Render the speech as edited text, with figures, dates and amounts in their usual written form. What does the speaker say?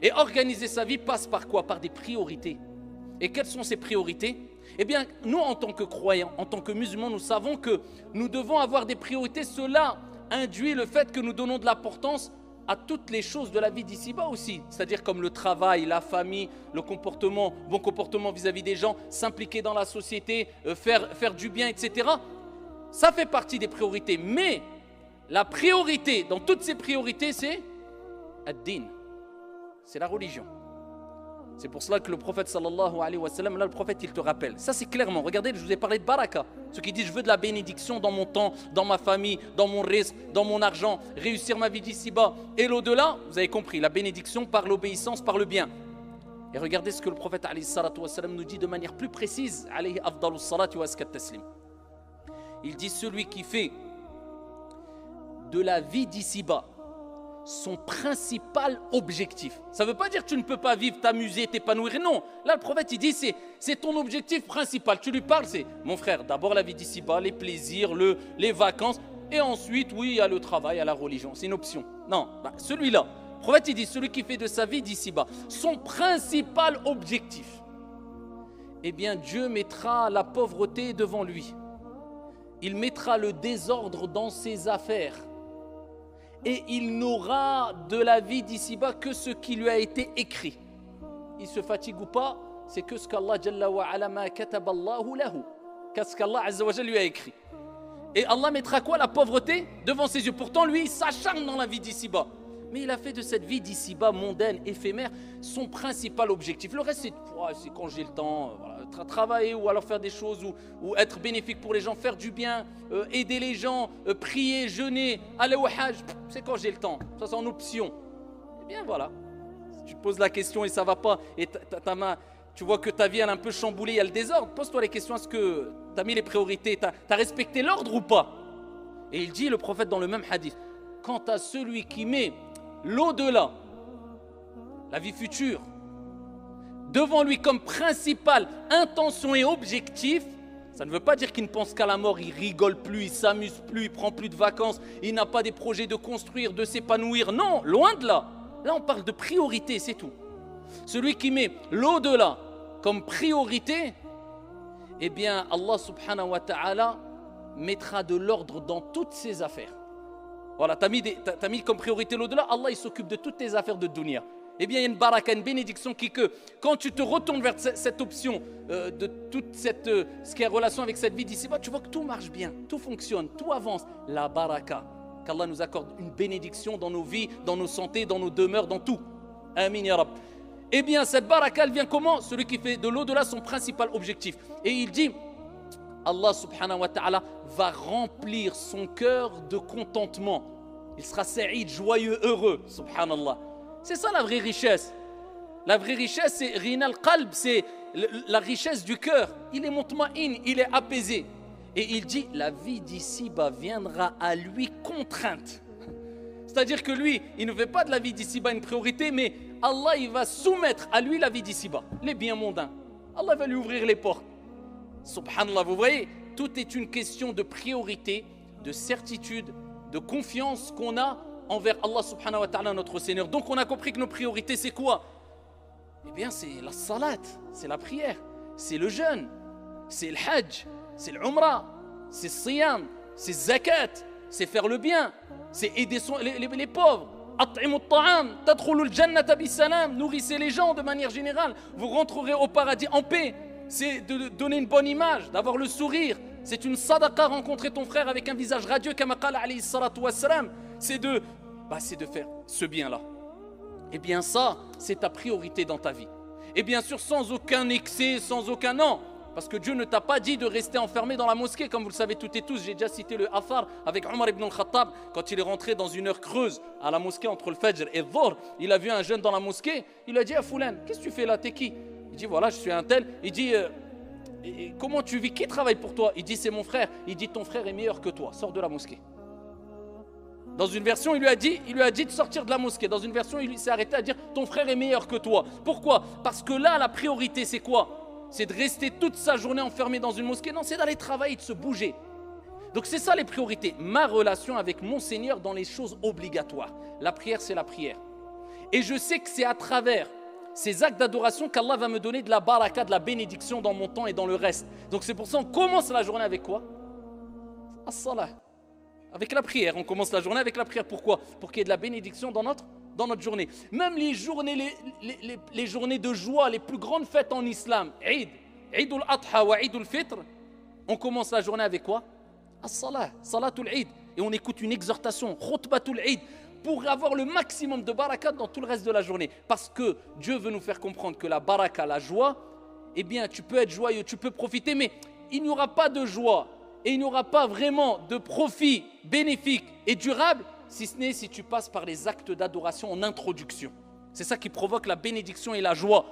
Et organiser sa vie passe par quoi? Par des priorités. Et quelles sont ces priorités? Eh bien, nous, en tant que croyants, en tant que musulmans, nous savons que nous devons avoir des priorités. Cela induit le fait que nous donnons de l'importance à toutes les choses de la vie d'ici-bas aussi. C'est-à-dire comme le travail, la famille, le comportement, bon comportement vis-à-vis des gens, s'impliquer dans la société, faire du bien, etc. Ça fait partie des priorités. Mais la priorité, dans toutes ces priorités, c'est ad-din. C'est la religion. C'est pour cela que le prophète sallallahu alayhi wa sallam, là le prophète il te rappelle. Ça c'est clairement, regardez, je vous ai parlé de baraka. Ceux qui disent je veux de la bénédiction dans mon temps, dans ma famille, dans mon risque, dans mon argent, réussir ma vie d'ici-bas et l'au-delà, vous avez compris, la bénédiction par l'obéissance, par le bien. Et regardez ce que le prophète alayhi salatu wa sallam nous dit de manière plus précise, alayhi afdalus salatu wa askat taslim. Il dit celui qui fait de la vie d'ici-bas son principal objectif. Ça ne veut pas dire que tu ne peux pas vivre, t'amuser, t'épanouir. Non, là le prophète il dit c'est ton objectif principal. Tu lui parles, c'est mon frère, d'abord la vie d'ici-bas, les plaisirs, les vacances, et ensuite oui, il y a le travail, il y a la religion. C'est une option. Non, celui-là, le prophète il dit celui qui fait de sa vie d'ici-bas son principal objectif, eh bien Dieu mettra la pauvreté devant lui. Il mettra le désordre dans ses affaires. Et il n'aura de la vie d'ici-bas que ce qui lui a été écrit. Il se fatigue ou pas, c'est que ce qu'Allah Jalla wa Ala ma kataballahu lahu, qu'est-ce qu'Allah Azza wa Jalla lui a écrit. Et Allah mettra quoi? La pauvreté devant ses yeux. Pourtant lui il s'acharne dans la vie d'ici-bas. Mais il a fait de cette vie d'ici-bas mondaine, éphémère, son principal objectif. Le reste c'est quand j'ai le temps, voilà, travailler ou alors faire des choses ou être bénéfique pour les gens, faire du bien, aider les gens, prier, jeûner, aller au hajj, c'est quand j'ai le temps. Ça c'est en option. Eh bien voilà, si tu te poses la question et ça va pas, et tu vois que ta vie elle est un peu chamboulée, il y a le désordre, pose-toi les questions, est-ce que tu as mis les priorités, tu as respecté l'ordre ou pas? Et il dit, le prophète dans le même hadith, quant à celui qui met l'au-delà, la vie future, devant lui comme principale intention et objectif, ça ne veut pas dire qu'il ne pense qu'à la mort, il rigole plus, il s'amuse plus, il prend plus de vacances, il n'a pas des projets de construire, de s'épanouir. Non, loin de là. Là, on parle de priorité, c'est tout. Celui qui met l'au-delà comme priorité, eh bien, Allah subhanahu wa ta'ala mettra de l'ordre dans toutes ses affaires. Voilà, t'as mis comme priorité l'au-delà, Allah il s'occupe de toutes tes affaires de dunya. Eh bien, il y a une baraka, une bénédiction qui que quand tu te retournes vers cette option de toute ce qui a relation avec cette vie d'ici-bas, tu vois que tout marche bien, tout fonctionne, tout avance. La baraka, qu'Allah nous accorde une bénédiction dans nos vies, dans nos santé, dans nos demeures, dans tout. Amin ya Rab. Eh bien, cette baraka, elle vient comment? Celui qui fait de l'au-delà son principal objectif. Et il dit, Allah subhanahu wa ta'ala va remplir son cœur de contentement. Il sera sa'id, joyeux, heureux, subhanallah. C'est ça la vraie richesse. La vraie richesse, c'est rinal qalb, c'est la richesse du cœur. Il est mutma'in, il est apaisé. Et il dit, la vie d'ici-bas viendra à lui contrainte. C'est-à-dire que lui, il ne fait pas de la vie d'ici-bas une priorité, mais Allah, il va soumettre à lui la vie d'ici-bas, les biens mondains. Allah va lui ouvrir les portes. Subhanallah, vous voyez, tout est une question de priorité, de certitude, de confiance qu'on a envers Allah subhanahu wa ta'ala, notre Seigneur. Donc on a compris que nos priorités c'est quoi? Eh bien c'est la salat, c'est la prière, c'est le jeûne, c'est le hajj, c'est l'umrah, c'est le siyam, c'est zakat, c'est faire le bien, c'est aider les pauvres. At'imu ta'am, tadkhulul jannata bisalam, nourrissez les gens de manière générale, vous rentrerez au paradis en paix. C'est de donner une bonne image, d'avoir le sourire. C'est une sadaqa, rencontrer ton frère avec un visage radieux, comme qala alayhi salatu wassalam. C'est de faire ce bien-là. Et bien ça, c'est ta priorité dans ta vie. Et bien sûr, sans aucun excès, sans aucun non. Parce que Dieu ne t'a pas dit de rester enfermé dans la mosquée, comme vous le savez toutes et tous. J'ai déjà cité le Athar avec Omar ibn al-Khattab, quand il est rentré dans une heure creuse à la mosquée entre le Fajr et le Dhuhr. Il a vu un jeune dans la mosquée, il a dit à Foulan, qu'est-ce que tu fais là, t'es qui? Il dit voilà, je suis un tel. Il dit comment tu vis? Qui travaille pour toi? Il dit c'est mon frère. Il dit ton frère est meilleur que toi, sors de la mosquée. Dans une version, il lui a dit de sortir de la mosquée. Dans une version, il s'est arrêté à dire ton frère est meilleur que toi. Pourquoi? Parce que là, la priorité, c'est quoi? C'est de rester toute sa journée enfermé dans une mosquée? Non, c'est d'aller travailler, de se bouger. Donc c'est ça les priorités. Ma relation avec mon Seigneur dans les choses obligatoires. La prière, c'est la prière. Et je sais que c'est à travers ces actes d'adoration qu'Allah va me donner de la baraka, de la bénédiction dans mon temps et dans le reste. Donc c'est pour ça qu'on commence la journée avec quoi? As-salah. Avec la prière. On commence la journée avec la prière. Pourquoi? Pour qu'il y ait de la bénédiction dans notre journée. Même les journées, les journées de joie, les plus grandes fêtes en islam, Eid al-Adha wa Eid al-Fitr, on commence la journée avec quoi? As-salah, salatul Eid. Et on écoute une exhortation, khutbatul Eid, pour avoir le maximum de baraka dans tout le reste de la journée. Parce que Dieu veut nous faire comprendre que la baraka, la joie, eh bien, tu peux être joyeux, tu peux profiter, mais il n'y aura pas de joie et il n'y aura pas vraiment de profit bénéfique et durable, si ce n'est si tu passes par les actes d'adoration en introduction. C'est ça qui provoque la bénédiction et la joie